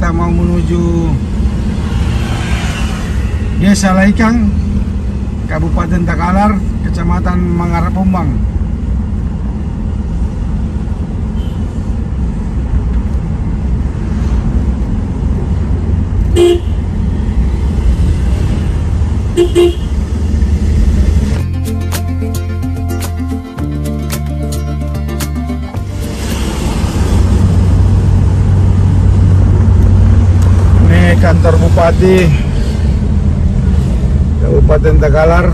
kita mau menuju Desa Laikang, Kabupaten Takalar, Kecamatan Mangarapombang. Ini kantor Bupati Kabupaten Takalar.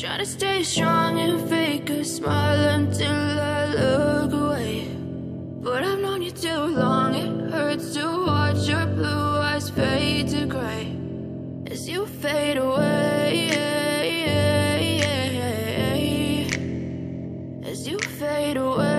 Try to stay strong and fake a smile until I look away. But I've known you too long, it hurts to watch your blue eyes fade to gray as you fade away, as you fade away.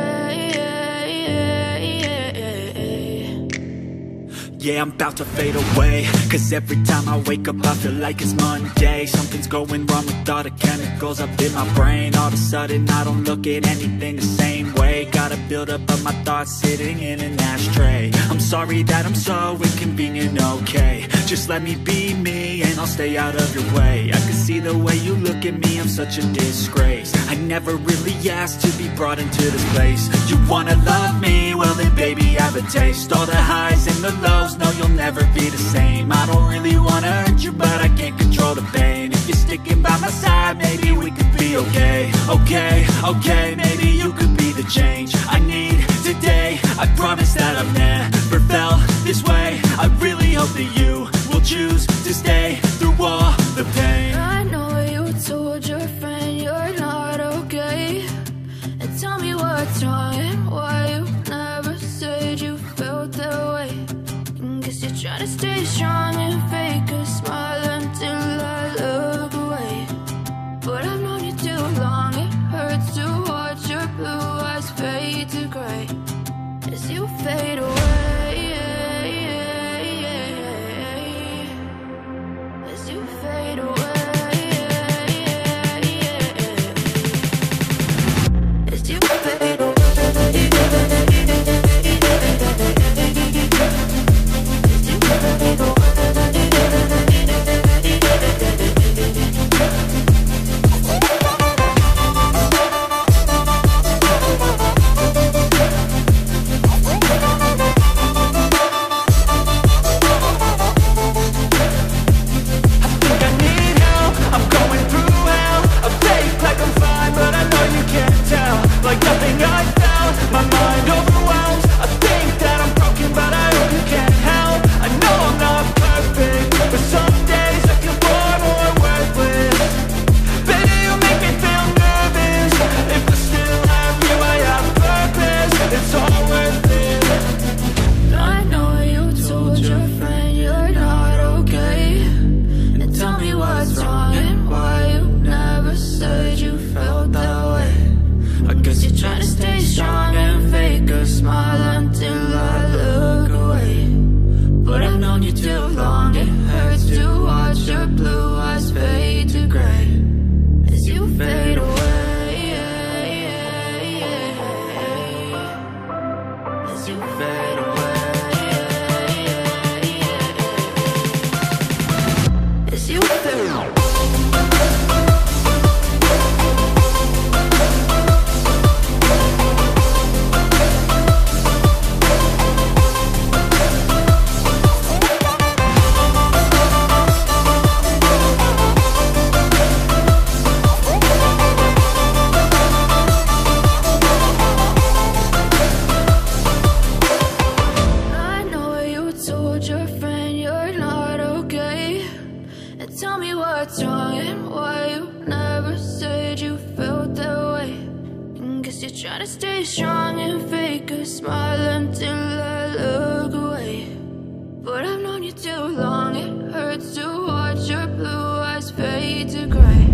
Yeah, I'm about to fade away, cause every time I wake up I feel like it's Monday. Something's going wrong with all the chemicals up in my brain. All of a sudden I don't look at anything the same way. Got a buildup of my thoughts sitting in an ashtray. I'm sorry that I'm so inconvenient, okay. Just let me be me and I'll stay out of your way. I can see the way you look at me, I'm such a disgrace. I never really asked to be brought into this place. You wanna love me? Well then baby I have a taste. All the highs and the lows, no you'll never be the same. I don't really wanna hurt you but I can't control the pain. If you're sticking by my side maybe we could be okay. Okay, maybe you could be the change I need today. I promise that I've never felt this way. I really hope that you will choose to stay through all the pain. I know you told your friend you're not okay, and tell me what's wrong and why you never said you felt that way. Guess you're trying to stay strong and fake a smile until I look away. But I've known you too long, it hurts to watch your blue eyes fade to gray as you fade away, as you fade away. said you felt that way. Guess you're trying to stay strong and fake a smile until I look away. But I've known you too long, it hurts to watch your blue eyes fade to gray.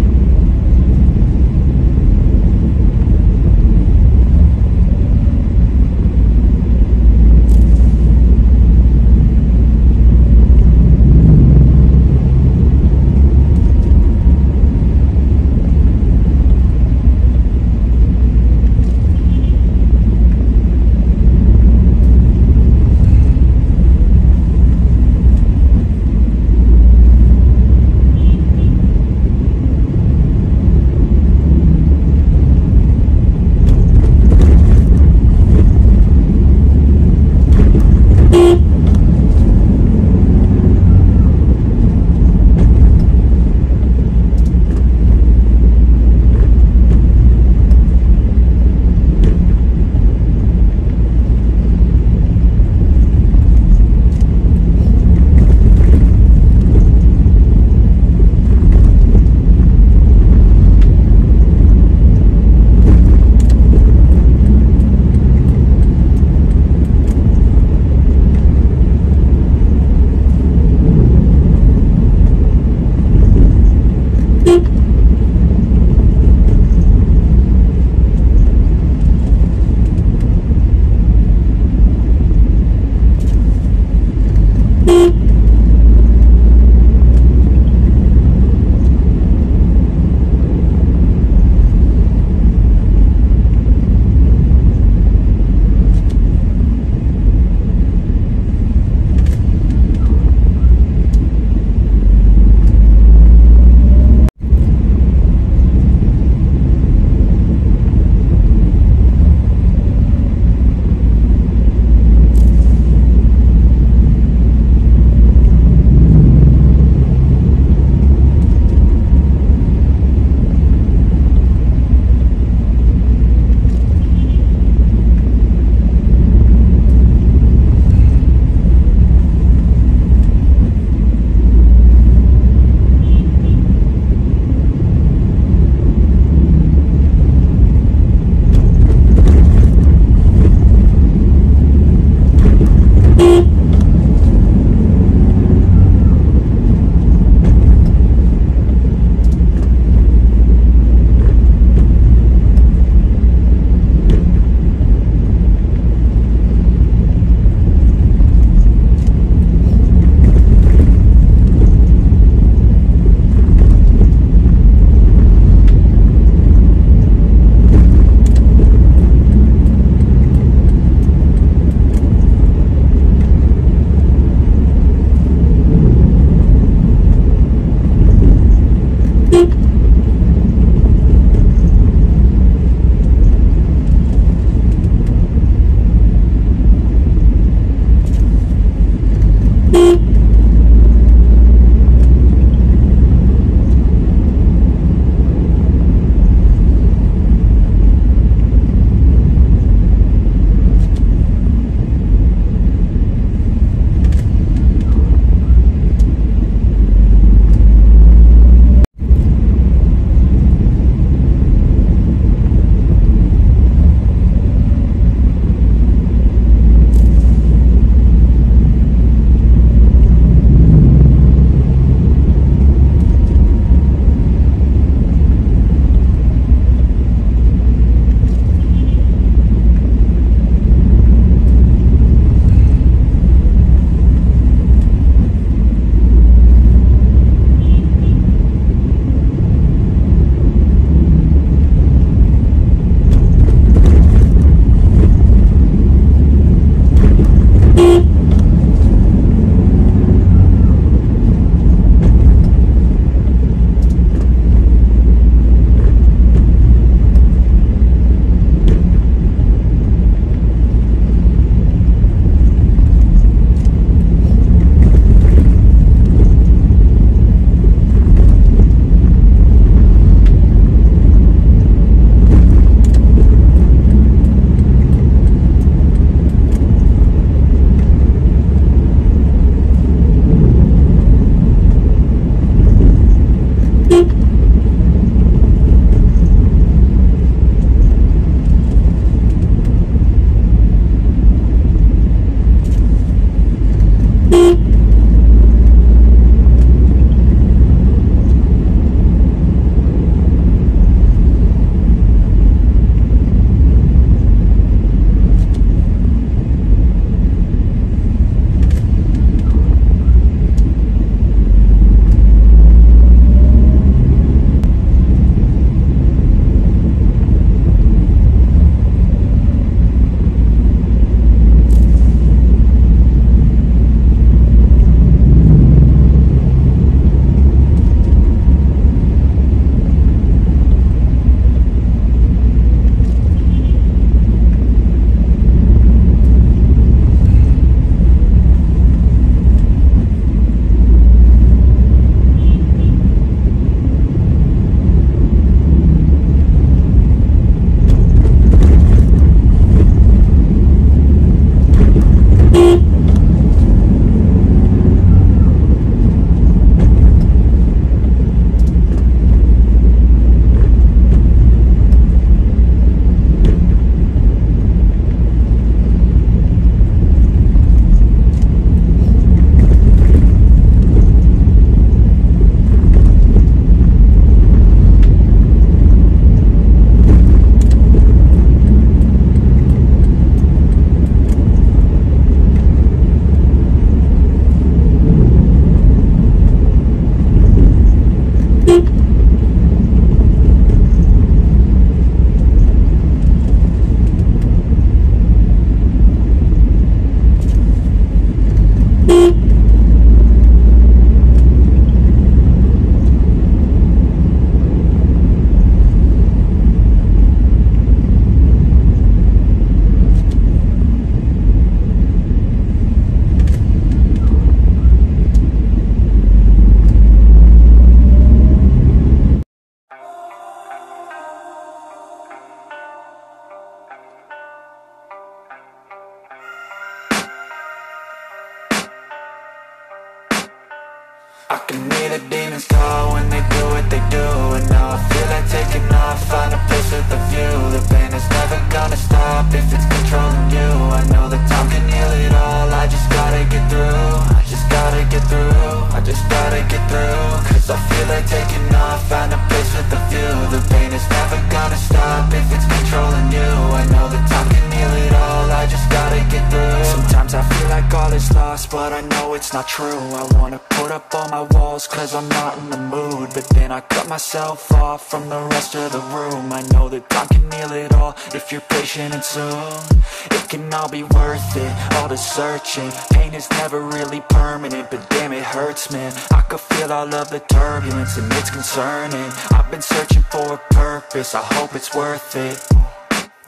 I can hear the demons call when they do what they do. And now I feel like taking off, find a place with a view. The pain is never gonna stop if it's controlling you. I know that time can heal it all, I just gotta get through. I just gotta get through, I just gotta get through. Cause I feel like taking off, find a place with a view. The pain is never gonna stop if it's controlling you. I know that time can heal it all, I just gotta get through. Sometimes I feel like all is lost, but I know it's not true. I wanna put up all my walls cause I'm not in the mood, but then I cut myself off from the rest of the room. I know that time can heal it all if you're patient and soon it can all be worth it, all the searching. Pain is never really permanent, but damn it hurts, man. I could feel all of the turbulence and it's concerning. I've been searching for a purpose, I hope it's worth it.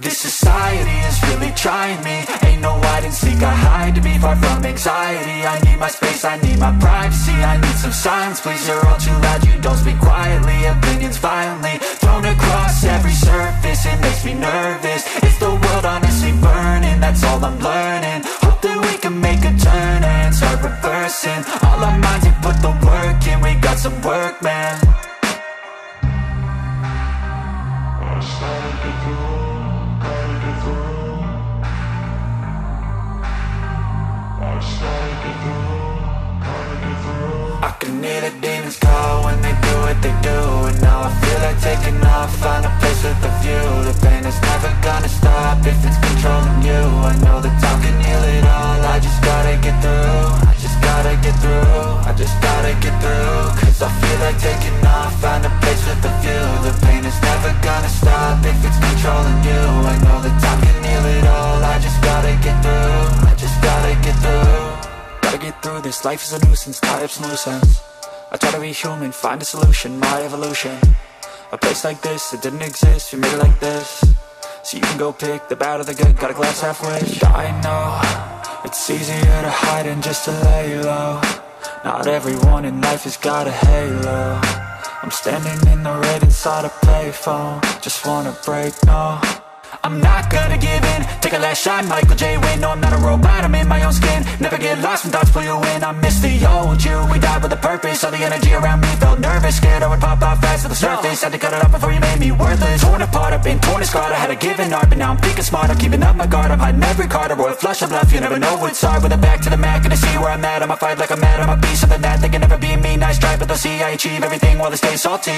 This society is really trying me. Ain't no hide and seek, I hide to be far from anxiety. I need my space, I need my privacy. I need some silence, please, you're all too loud. You don't speak quietly, opinions violently thrown across every surface. It makes me nervous, is the world honestly burning? That's all I'm learning. Hope that we can make a turn and start reversing. All our minds and put the work in, we got some work, man. I can hear the demons call when they do what they do. And now I feel like taking off, find a place with a view. The pain is never gonna stop if it's controlling you. I know that time can heal it all, I just gotta get through. I just gotta get through, I just gotta get through. Cause I feel like taking off, find a place with a view. The pain is never gonna stop if it's controlling you. I know that time can heal it all, I just gotta get through. I just gotta get through. Gotta get through this, life is a nuisance, tie up some loose ends. I try to be human, find a solution, my evolution. A place like this, it didn't exist, you made it like this. So you can go pick the bad or the good, got a glass halfway. I know, it's easier to hide than just to lay low. Not everyone in life has got a halo. I'm standing in the red inside a payphone, just wanna break, no. I'm not gonna give in, take a last shot, Michael J. Win. No, I'm not a robot, I'm in my own skin. Never get lost when thoughts pull you in. I miss the old you, we died with a purpose. All the energy around me felt nervous, scared I would pop out fast to the surface. Had to cut it off before you made me worthless. Torn apart, I've been torn and scarred. I had a given art, but now I'm thinking smart. I'm keeping up my guard, I'm hiding every card. A royal flush of left, you never know what's hard. With a back to the mat, gonna see where I'm at. I'ma fight like I'm mad, I'ma be something that they can never be me. Nice try, but they'll see I achieve everything while they stay salty.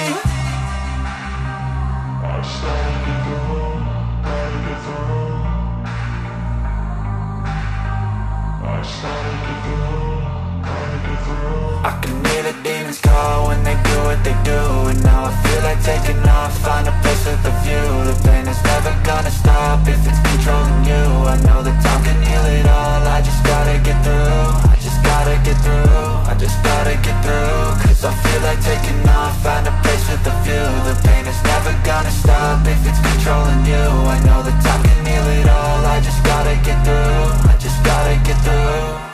I can hear the demons call when they do what they do. And now I feel like taking off, find a place with a view. The pain is never gonna stop if it's controlling you. I know that time can heal it all, I just gotta get through. I just gotta get through, I just gotta get through. Cause I feel like taking off, find a place with a view. The pain is never gonna stop if it's controlling you. I know that time can heal it all, I just gotta get through. I just gotta get through.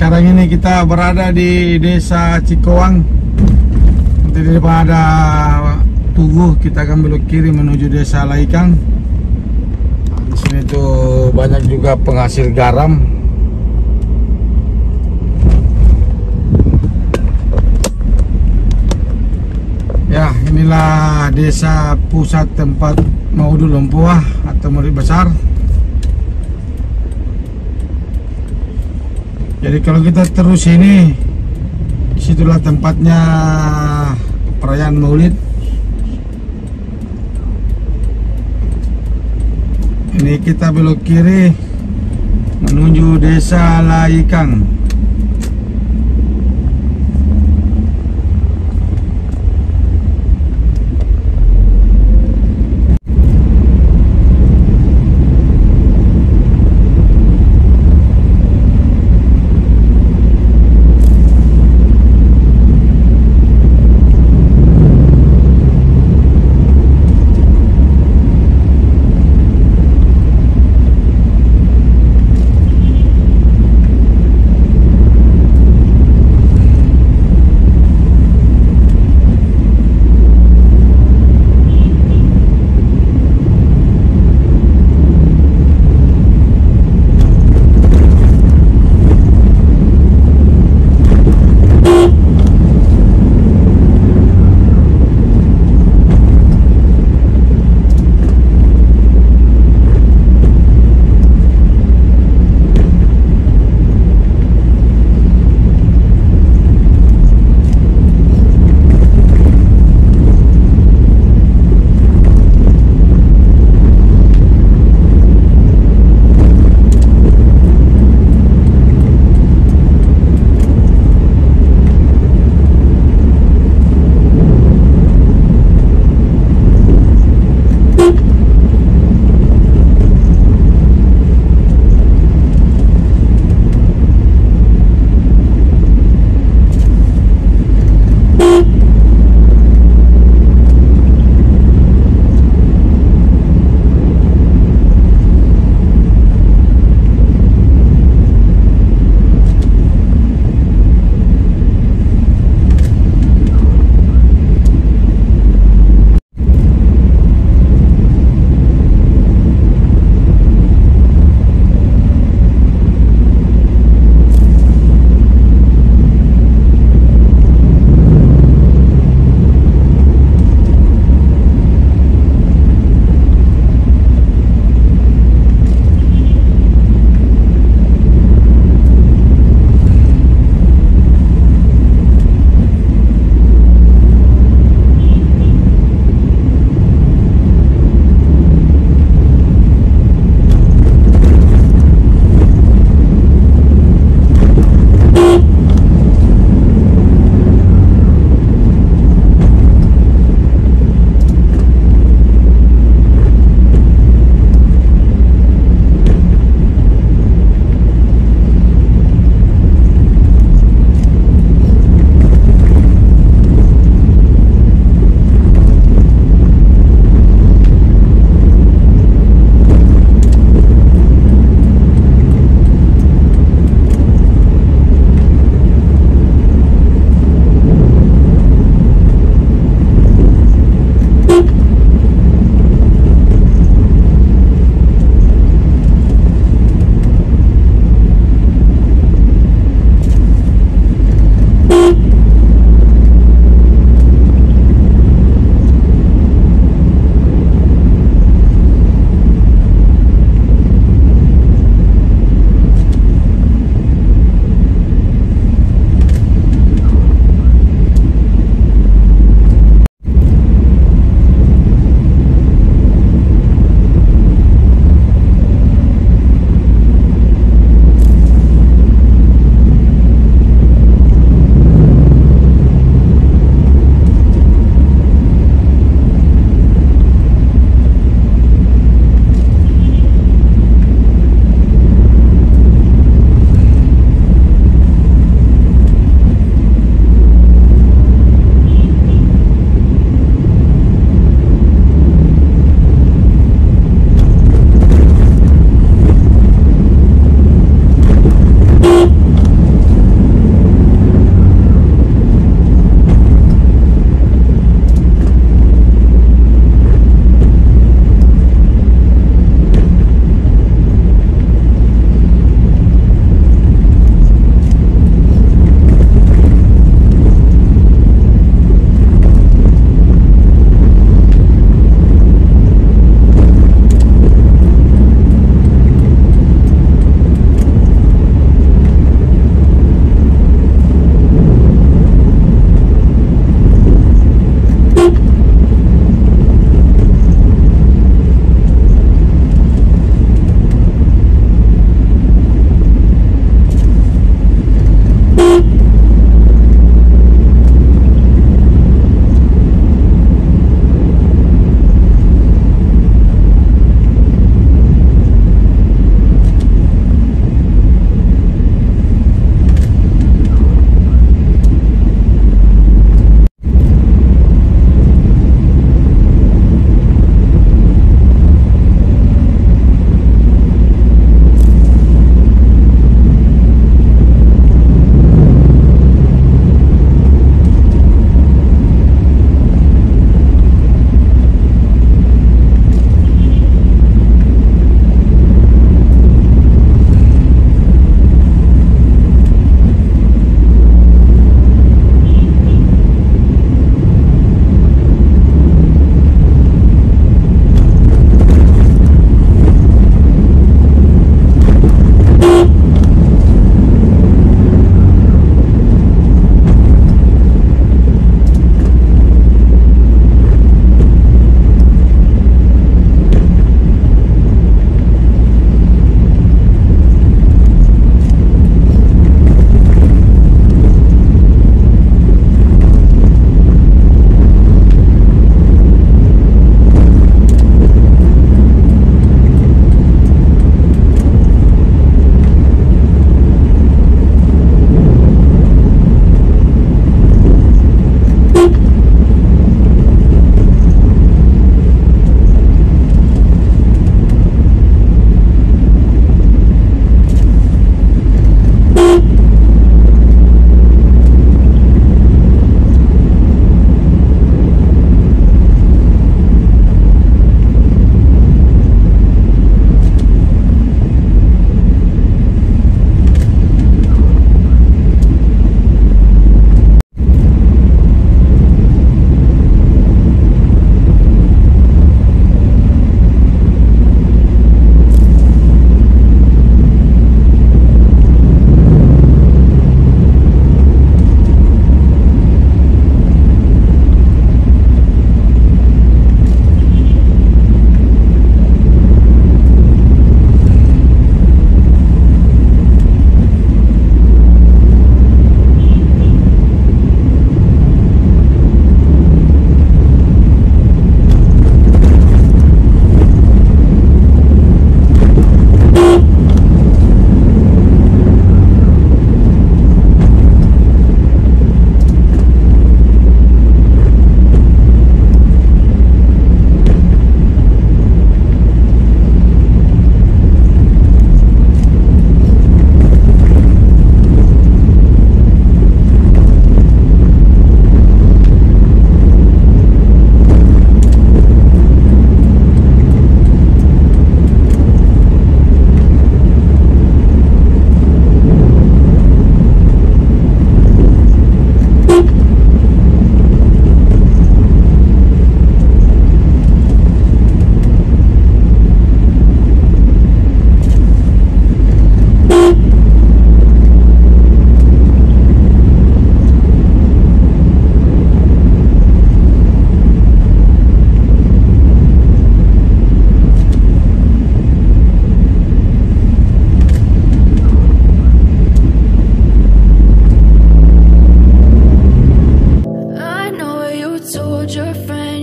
Sekarang ini kita berada di Desa Cikoang. Nanti di depan ada Tugu, kita akan belok kiri menuju Desa Laikang. Di sini tuh banyak juga penghasil garam. Ya, inilah desa pusat tempat Menuju Lompoah atau Murid Besar. Jadi kalau kita terus ini, disitulah tempatnya perayaan Maulid. Ini kita belok kiri menuju Desa Laikang.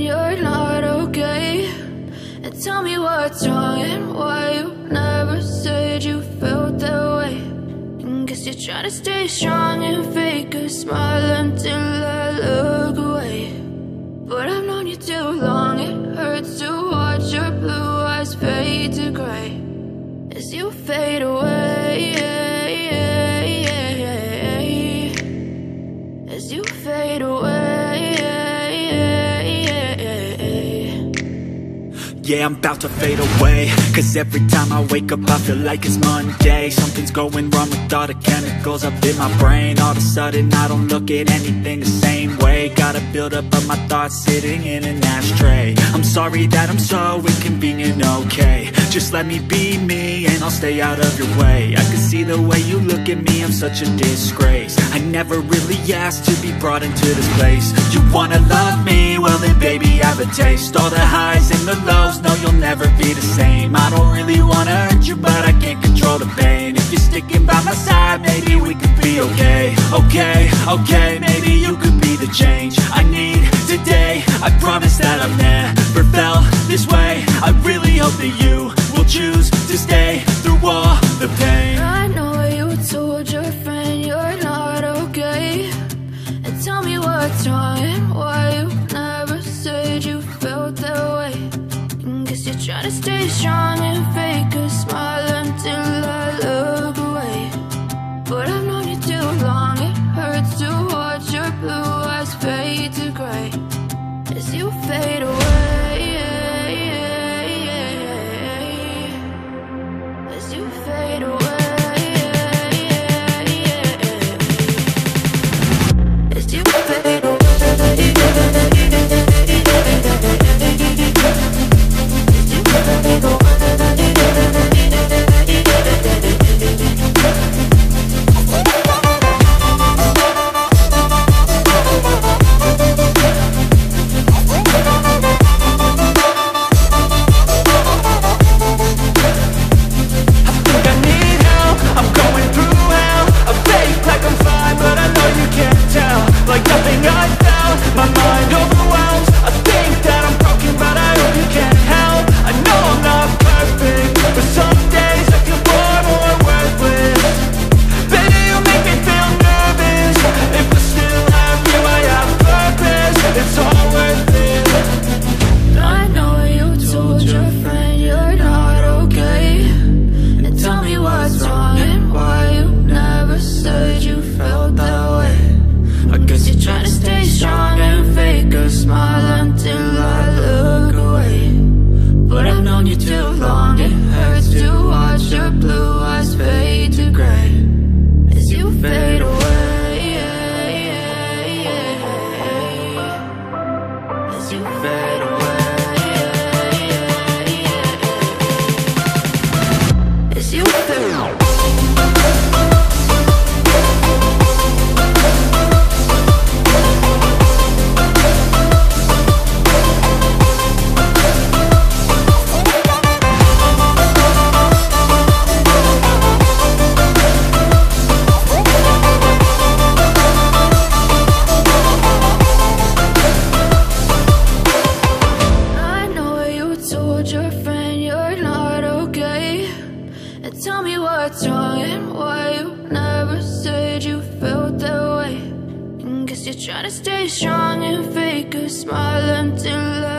you're not okay. And tell me what's wrong and why you never said you felt that way. And guess you're trying to stay strong and fake a smile until I look away. But I've known you too long, it hurts to watch your blue eyes fade to gray as you fade away, as you fade away. Yeah, I'm about to fade away, cause every time I wake up I feel like it's Monday. Something's going wrong with all the chemicals up in my brain. All of a sudden I don't look at anything the same way. Gotta build up of my thoughts sitting in an ashtray. I'm sorry that I'm so inconvenient, okay. Just let me be me and I'll stay out of your way. I can see the way you look at me, I'm such a disgrace. I never really asked to be brought into this place. You wanna love me? Well then baby have a taste. All the highs and the lows, no you'll never be the same. I don't really wanna hurt you but I can't control the pain. If you're sticking by my side, maybe we could be okay. Okay, maybe you could be the change I need today. I promise that I've never felt this way. I really hope that you will choose to stay through all the pain. I know you told your friend you're not okay. And tell me what's wrong and why you never said you felt that way. And guess you're trying to stay strong and fake a smile until I look away. But I've known you too long, it hurts to watch your blue eyes fade to gray as you fade away, as you fade away, as you fade away. Like nothing I found, my mind overwhelms. I think that I'm broken, but I hope you can't help. I know I'm not perfect, but some days I feel bored or worthless. Baby, you make me feel nervous. If I still have you, I have purpose. It's all worth it. I know you told your friend you're not okay. And tell me what's wrong and why you never said you felt that way. I guess you're trying to stay strong and fake a smile until I look away. But I've known you too long, it hurts to watch your blue eyes fade to gray as you fade away, as you fade away, as you fade away. Tell me what's wrong and why you never said you felt that way. And guess you're trying to stay strong and fake a smile until I